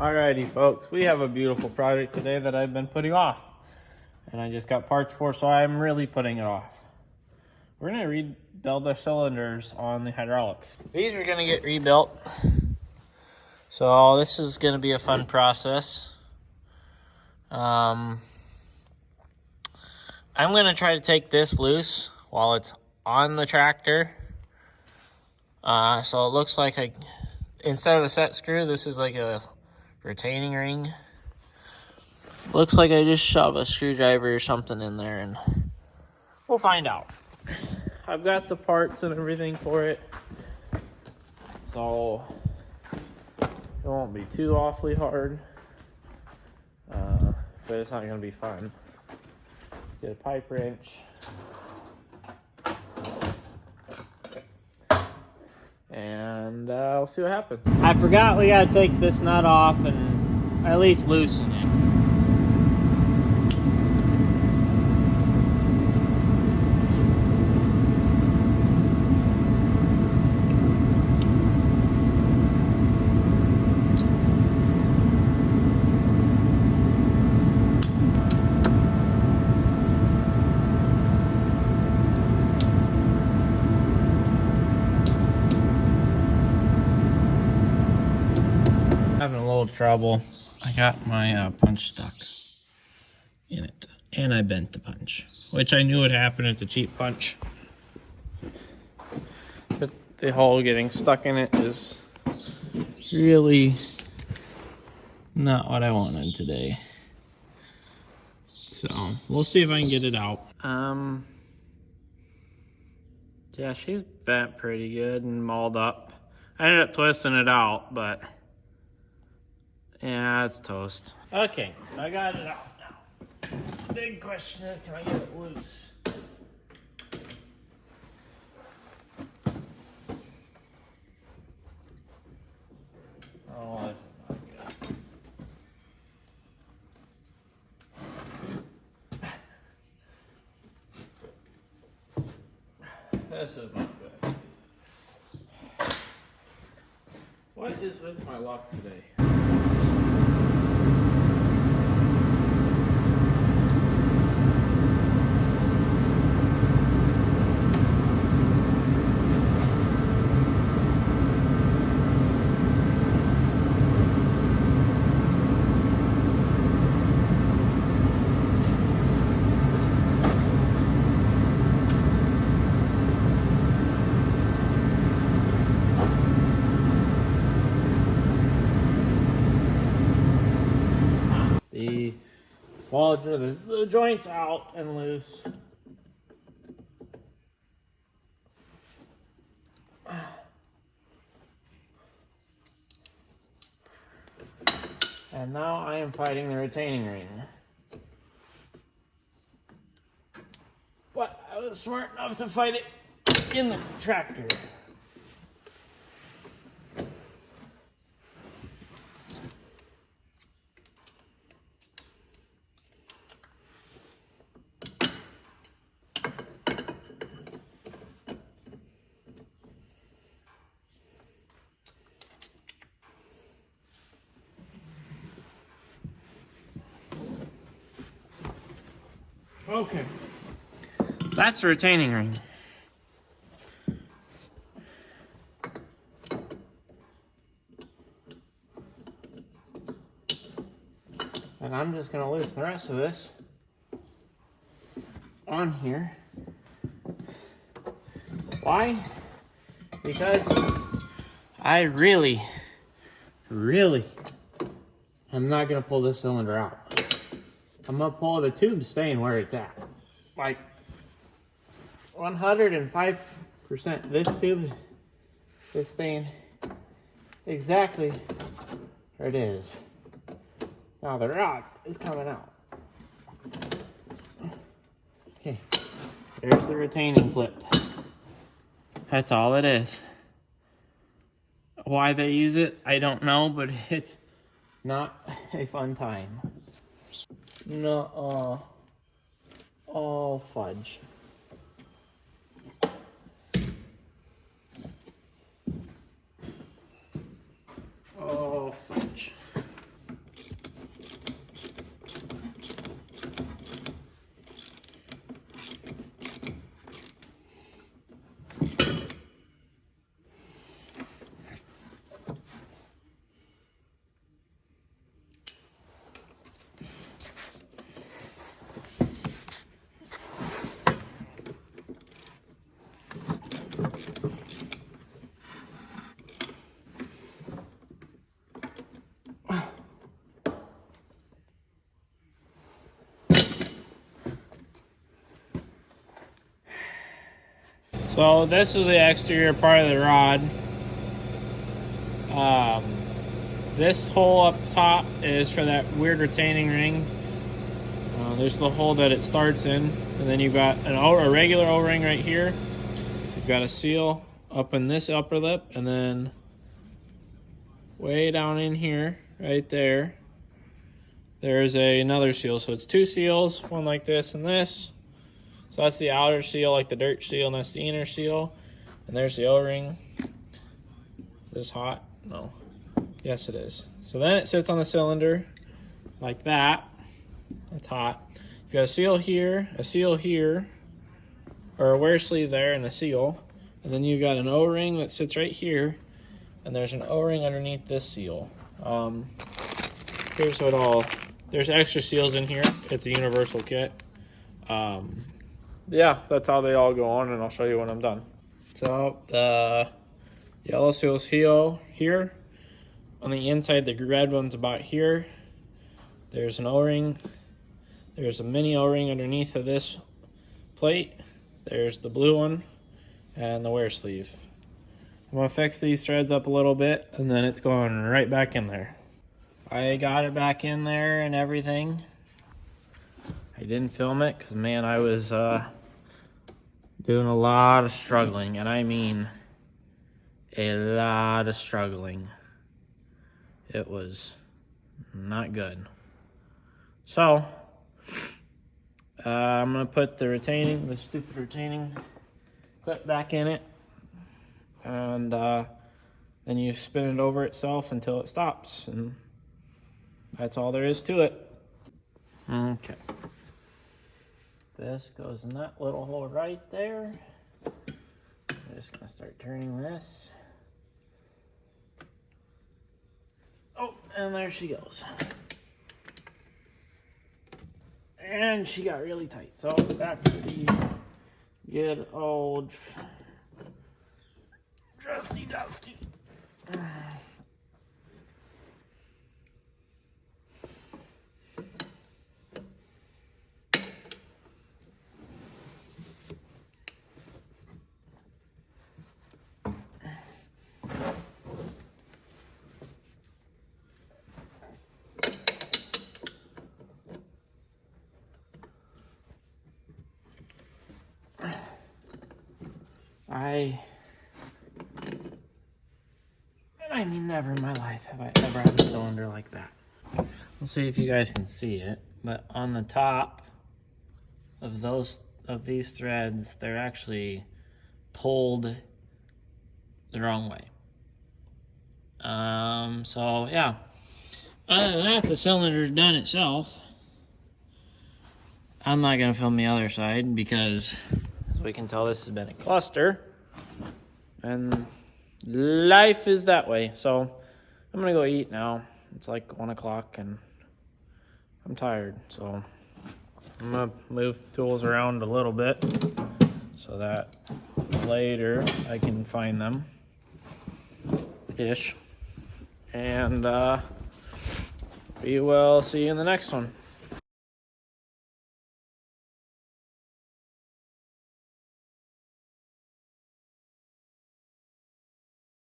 Alrighty folks, we have a beautiful project today that I've been putting off. And I just got parts for, so I'm really putting it off. We're gonna rebuild the cylinders on the hydraulics. These are gonna get rebuilt. So this is gonna be a fun process. I'm gonna try to take this loose while it's on the tractor. So it looks like instead of a set screw, this is like a retaining ring. Looks like I just shove a screwdriver or something in there and we'll find out. I've got the parts and everything for it, so it won't be too awfully hard, but it's not gonna be fun. Get a pipe wrench. And we'll see what happens. I forgot we gotta take this nut off and at least loosen it. Having a little trouble. I got my punch stuck in it, and I bent the punch, which I knew would happen. It's a cheap punch, but the hole getting stuck in it is really not what I wanted today. So we'll see if I can get it out. Yeah, she's bent pretty good and mauled up. I ended up twisting it out, but yeah, it's toast. Okay, I got it out now. Big question is, can I get it loose? Oh, this is not good. This is not good. What is with my luck today? The joint's out and loose. And now I am fighting the retaining ring. But I was smart enough to fight it in the tractor. Okay, that's the retaining ring. And I'm just gonna loosen the rest of this on here. Why? Because I really, I'm not gonna pull this cylinder out. I'm gonna pull the tube staying where it's at. Like 105%. This tube is staying exactly where it is. Now the rod is coming out. Okay, there's the retaining clip. That's all it is. Why they use it, I don't know, but it's not a fun time. No, oh fudge. Oh fudge. So this is the exterior part of the rod. This hole up top is for that weird retaining ring. There's the hole that it starts in, and then you've got a regular O-ring right here. You've got a seal up in this upper lip, and then way down in here, right there, there's another seal. So it's two seals, one like this and this. So that's the outer seal, like the dirt seal, and that's the inner seal. And there's the O-ring. Is this hot? No. Yes, it is. So then it sits on the cylinder like that. That's hot. You've got a seal here, or a wear sleeve there, and a seal. And then you've got an O-ring that sits right here, and there's an O-ring underneath this seal. Here's what all. There's extra seals in here. It's a universal kit. Yeah, that's how they all go on, and I'll show you when I'm done. So the yellow seal's here. On the inside, the red one's about here. There's an O-ring. There's a mini O-ring underneath of this plate. There's the blue one and the wear sleeve. I'm gonna fix these threads up a little bit, and then it's going right back in there. I got it back in there and everything. I didn't film it because, man, I was doing a lot of struggling, and I mean a lot of struggling. It was not good. So I'm gonna put the stupid retaining clip back in it, and then you spin it over itself until it stops, and that's all there is to it. Okay. This goes in that little hole right there. I'm just gonna start turning this. Oh, and there she goes. And she got really tight. So back to the good old trusty dusty. I mean, never in my life have I ever had a cylinder like that. We'll see if you guys can see it, but on the top of these threads, they're actually pulled the wrong way. So yeah. Other than that, the cylinder's done itself. I'm not gonna film the other side because, as we can tell, this has been a cluster, and life is that way. So I'm gonna go eat now. It's like 1 o'clock and I'm tired, so I'm gonna move tools around a little bit so that later I can find them ish. And we will see you in the next one.